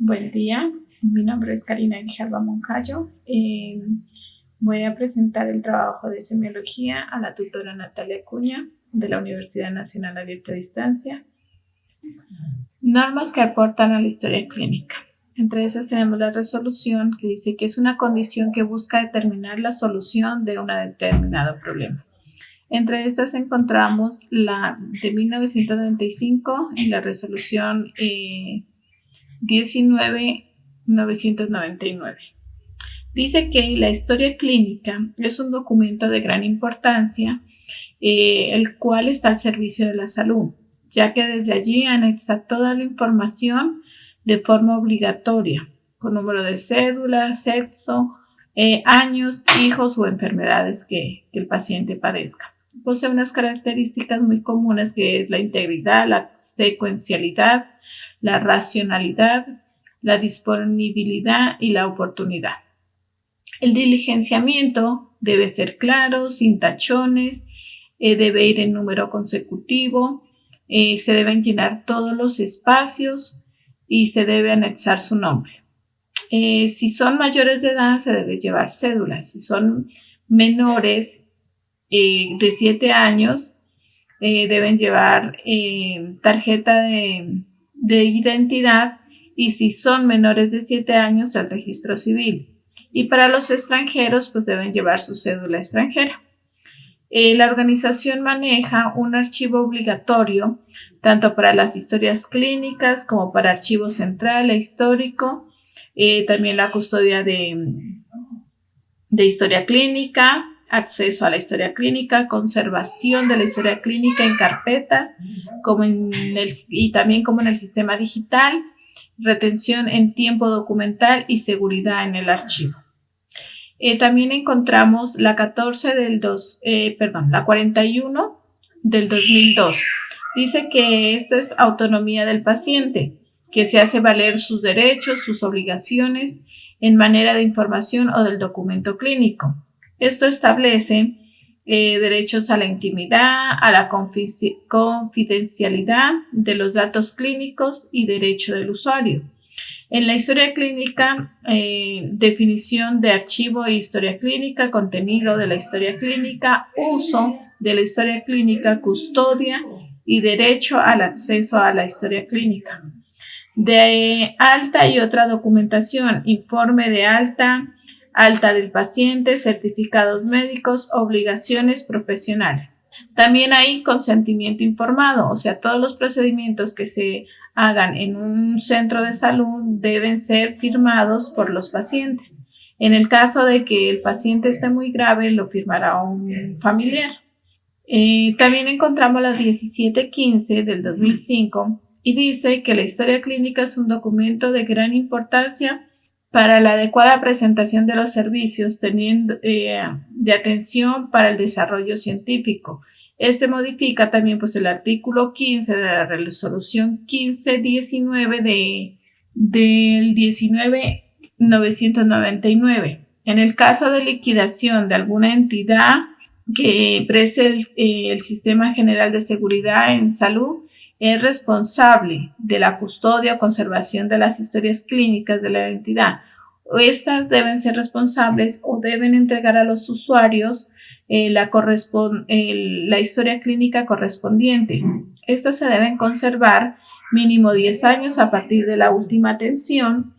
Buen día, mi nombre es Karina Grijalva Moncayo. Voy a presentar el trabajo de semiología a la tutora Natalia Acuña de la Universidad Nacional Abierta a Distancia. Normas que aportan a la historia clínica. Entre esas tenemos la resolución, que dice que es una condición que busca determinar la solución de un determinado problema. Entre estas encontramos la de 1995 en la resolución 19.999. Dice que la historia clínica es un documento de gran importancia, el cual está al servicio de la salud, ya que desde allí anexa toda la información de forma obligatoria, con número de cédula, sexo, años, hijos o enfermedades que el paciente padezca. Posee unas características muy comunes, que es la integridad, la secuencialidad, la racionalidad, la disponibilidad y la oportunidad. El diligenciamiento debe ser claro, sin tachones, debe ir en número consecutivo, se deben llenar todos los espacios y se debe anexar su nombre. Si son mayores de edad, se debe llevar cédula. Si son menores de 7 años, deben llevar tarjeta de identidad, y si son menores de 7 años, el registro civil. Y para los extranjeros, pues deben llevar su cédula extranjera. La organización maneja un archivo obligatorio, tanto para las historias clínicas como para archivo central e histórico. También la custodia de historia clínica, acceso a la historia clínica, conservación de la historia clínica en carpetas, y también como en el sistema digital, retención en tiempo documental y seguridad en el archivo. También encontramos la 41 del 2002. Dice que esta es autonomía del paciente, que se hace valer sus derechos, sus obligaciones en manera de información o del documento clínico. Esto establece derechos a la intimidad, a la confidencialidad de los datos clínicos y derecho del usuario. En la historia clínica, definición de archivo e historia clínica, contenido de la historia clínica, uso de la historia clínica, custodia y derecho al acceso a la historia clínica. De alta y otra documentación, informe de alta del paciente, certificados médicos, obligaciones profesionales. También hay consentimiento informado, o sea, todos los procedimientos que se hagan en un centro de salud deben ser firmados por los pacientes. En el caso de que el paciente esté muy grave, lo firmará un familiar. También encontramos la 1715 del 2005 y dice que la historia clínica es un documento de gran importancia para la adecuada presentación de los servicios teniendo de atención para el desarrollo científico. Este modifica también pues el artículo 15 de la resolución 1519 del 19.999. En el caso de liquidación de alguna entidad que preste el Sistema General de Seguridad en Salud, es responsable de la custodia o conservación de las historias clínicas de la entidad. Estas deben ser responsables o deben entregar a los usuarios la historia clínica correspondiente. Estas se deben conservar mínimo 10 años a partir de la última atención,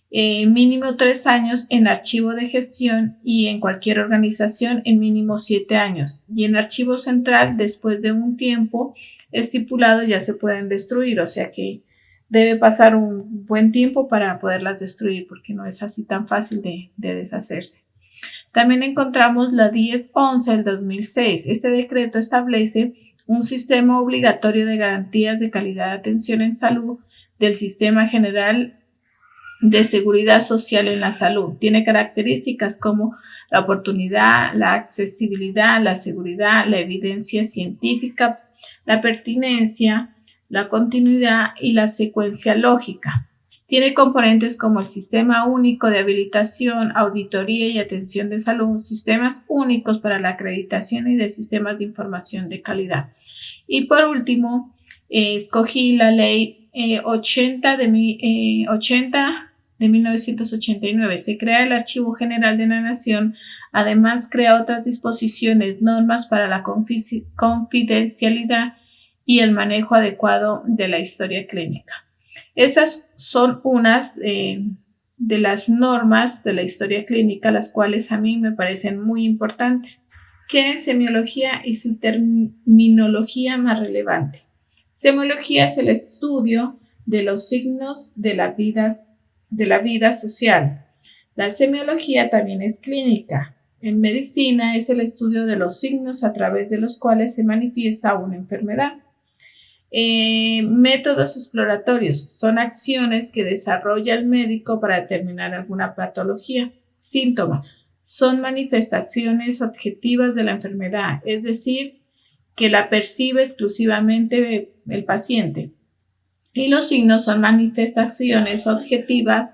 mínimo 3 años en archivo de gestión y en cualquier organización en mínimo 7 años. Y en archivo central, después de un tiempo estipulado, ya se pueden destruir, o sea que debe pasar un buen tiempo para poderlas destruir, porque no es así tan fácil de deshacerse. También encontramos la 1011 del 2006. Este decreto establece un sistema obligatorio de garantías de calidad de atención en salud del Sistema General de Seguridad Social en la Salud. Tiene características como la oportunidad, la accesibilidad, la seguridad, la evidencia científica, la pertinencia, la continuidad y la secuencia lógica. Tiene componentes como el Sistema Único de Habilitación, Auditoría y Atención de Salud, sistemas únicos para la acreditación y de sistemas de información de calidad. Y por último, escogí la Ley 80 de 1989. Se crea el Archivo General de la Nación. Además, crea otras disposiciones, normas para la confidencialidad y el manejo adecuado de la historia clínica. Esas son unas de las normas de la historia clínica, las cuales a mí me parecen muy importantes. ¿Qué es semiología y su terminología más relevante? Semiología es el estudio de los signos de la vida social. La semiología también es clínica. En medicina es el estudio de los signos a través de los cuales se manifiesta una enfermedad. Métodos exploratorios son acciones que desarrolla el médico para determinar alguna patología. Síntomas son manifestaciones objetivas de la enfermedad, es decir, que la percibe exclusivamente el paciente. Y los signos son manifestaciones objetivas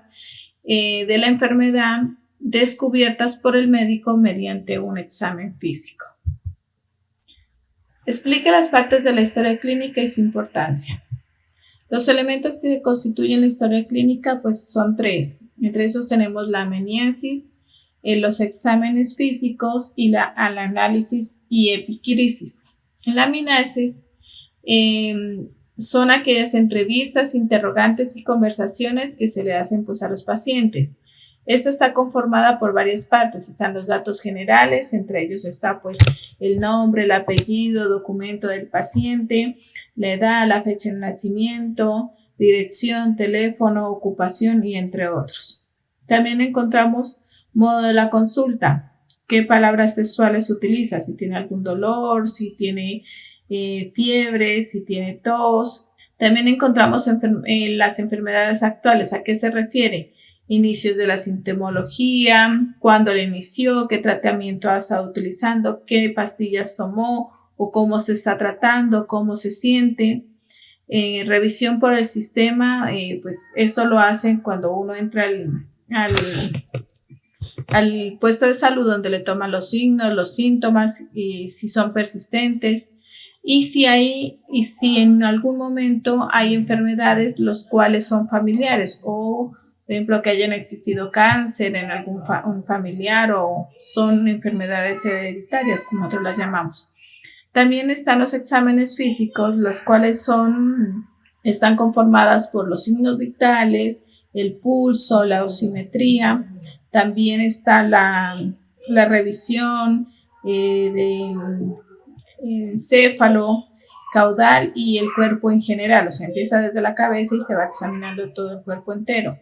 de la enfermedad descubiertas por el médico mediante un examen físico. Explica las partes de la historia clínica y su importancia. Los elementos que constituyen la historia clínica pues son tres. Entre esos tenemos la amniasis, los exámenes físicos y el análisis y epicrisis. En la amniasis son aquellas entrevistas, interrogantes y conversaciones que se le hacen pues a los pacientes. Esta está conformada por varias partes. Están los datos generales, entre ellos está pues el nombre, el apellido, documento del paciente, la edad, la fecha de nacimiento, dirección, teléfono, ocupación y entre otros. También encontramos modo de la consulta, qué palabras textuales utiliza, si tiene algún dolor, si tiene fiebre, si tiene tos. También encontramos las enfermedades actuales, ¿a qué se refiere? Inicios de la sintomología, cuándo le inició, qué tratamiento ha estado utilizando, qué pastillas tomó o cómo se está tratando, cómo se siente. Revisión por el sistema, pues esto lo hacen cuando uno entra al puesto de salud donde le toman los signos, los síntomas y si son persistentes. Y si en algún momento hay enfermedades los cuales son familiares o por ejemplo, que hayan existido cáncer en algún familiar o son enfermedades hereditarias, como nosotros las llamamos. También están los exámenes físicos, los cuales están conformadas por los signos vitales, el pulso, la osimetría. También está la revisión del encéfalo, caudal y el cuerpo en general. O sea, empieza desde la cabeza y se va examinando todo el cuerpo entero.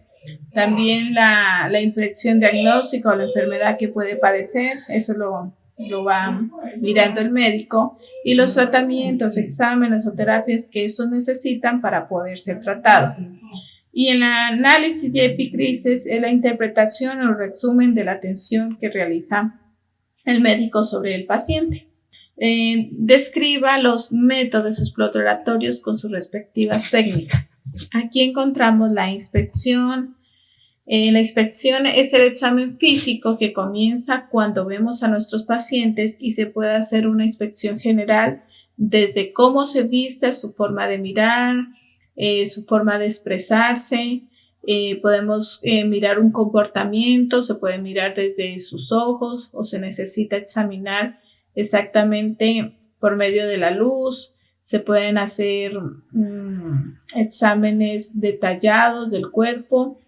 También la impresión diagnóstica o la enfermedad que puede padecer, eso lo va mirando el médico, y los tratamientos, exámenes o terapias que estos necesitan para poder ser tratados. Y en el análisis y epicrisis es la interpretación o resumen de la atención que realiza el médico sobre el paciente. Describa los métodos exploratorios con sus respectivas técnicas. Aquí encontramos la inspección. La inspección es el examen físico que comienza cuando vemos a nuestros pacientes y se puede hacer una inspección general desde cómo se viste, su forma de mirar, su forma de expresarse. Podemos mirar un comportamiento, se puede mirar desde sus ojos o se necesita examinar exactamente por medio de la luz. Se pueden hacer exámenes detallados del cuerpo.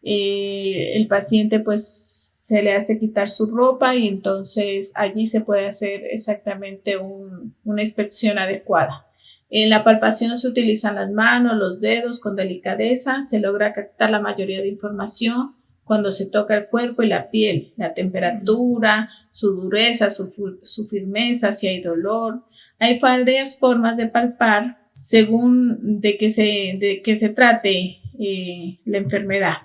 El paciente pues se le hace quitar su ropa y entonces allí se puede hacer exactamente una inspección adecuada. En la palpación se utilizan las manos, los dedos con delicadeza. Se logra captar la mayoría de información cuando se toca el cuerpo y la piel, la temperatura, su dureza, su firmeza, si hay dolor. Hay varias formas de palpar según de qué se trate la enfermedad.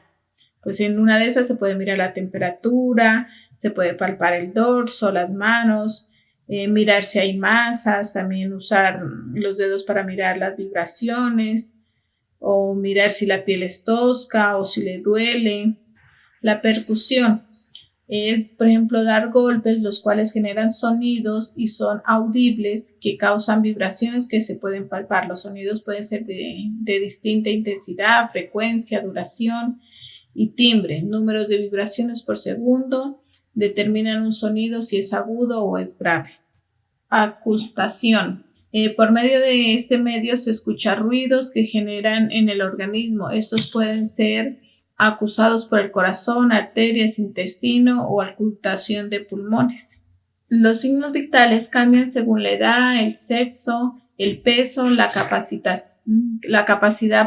Pues en una de esas se puede mirar la temperatura, se puede palpar el dorso, las manos, mirar si hay masas, también usar los dedos para mirar las vibraciones o mirar si la piel es tosca o si le duele. La percusión. Es, por ejemplo, dar golpes, los cuales generan sonidos y son audibles, que causan vibraciones que se pueden palpar. Los sonidos pueden ser de distinta intensidad, frecuencia, duración y timbre. Números de vibraciones por segundo determinan un sonido si es agudo o es grave. Auscultación. Por medio de este medio se escuchan ruidos que generan en el organismo. Estos pueden ser acusados por el corazón, arterias, intestino o auscultación de pulmones. Los signos vitales cambian según la edad, el sexo, el peso, la capacidad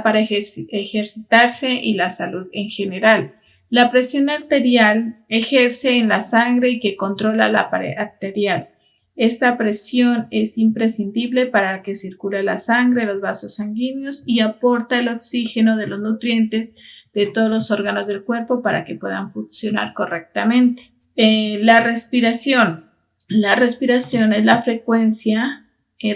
para ejercitarse y la salud en general. La presión arterial ejerce en la sangre y que controla la pared arterial. Esta presión es imprescindible para que circule la sangre, los vasos sanguíneos y aporta el oxígeno de los nutrientes de todos los órganos del cuerpo para que puedan funcionar correctamente. La respiración. La respiración es la frecuencia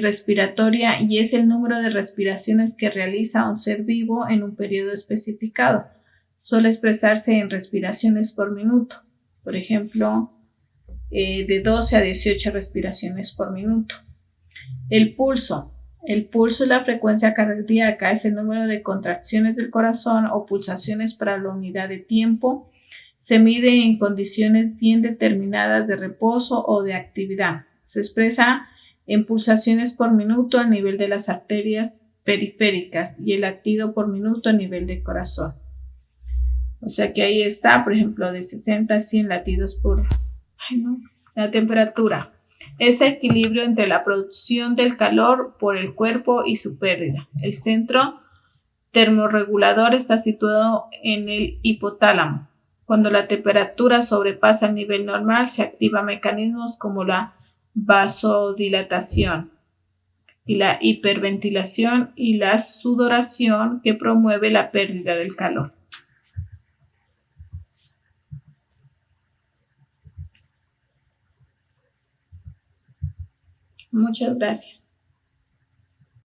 respiratoria y es el número de respiraciones que realiza un ser vivo en un periodo especificado. Suele expresarse en respiraciones por minuto. Por ejemplo, de 12 a 18 respiraciones por minuto. El pulso. El pulso es la frecuencia cardíaca, es el número de contracciones del corazón o pulsaciones para la unidad de tiempo. Se mide en condiciones bien determinadas de reposo o de actividad. Se expresa en pulsaciones por minuto a nivel de las arterias periféricas y el latido por minuto a nivel del corazón. O sea que ahí está, por ejemplo, de 60 a 100 latidos por... La temperatura. Es el equilibrio entre la producción del calor por el cuerpo y su pérdida. El centro termorregulador está situado en el hipotálamo. Cuando la temperatura sobrepasa el nivel normal, se activan mecanismos como la vasodilatación y la hiperventilación y la sudoración que promueve la pérdida del calor. Muchas gracias.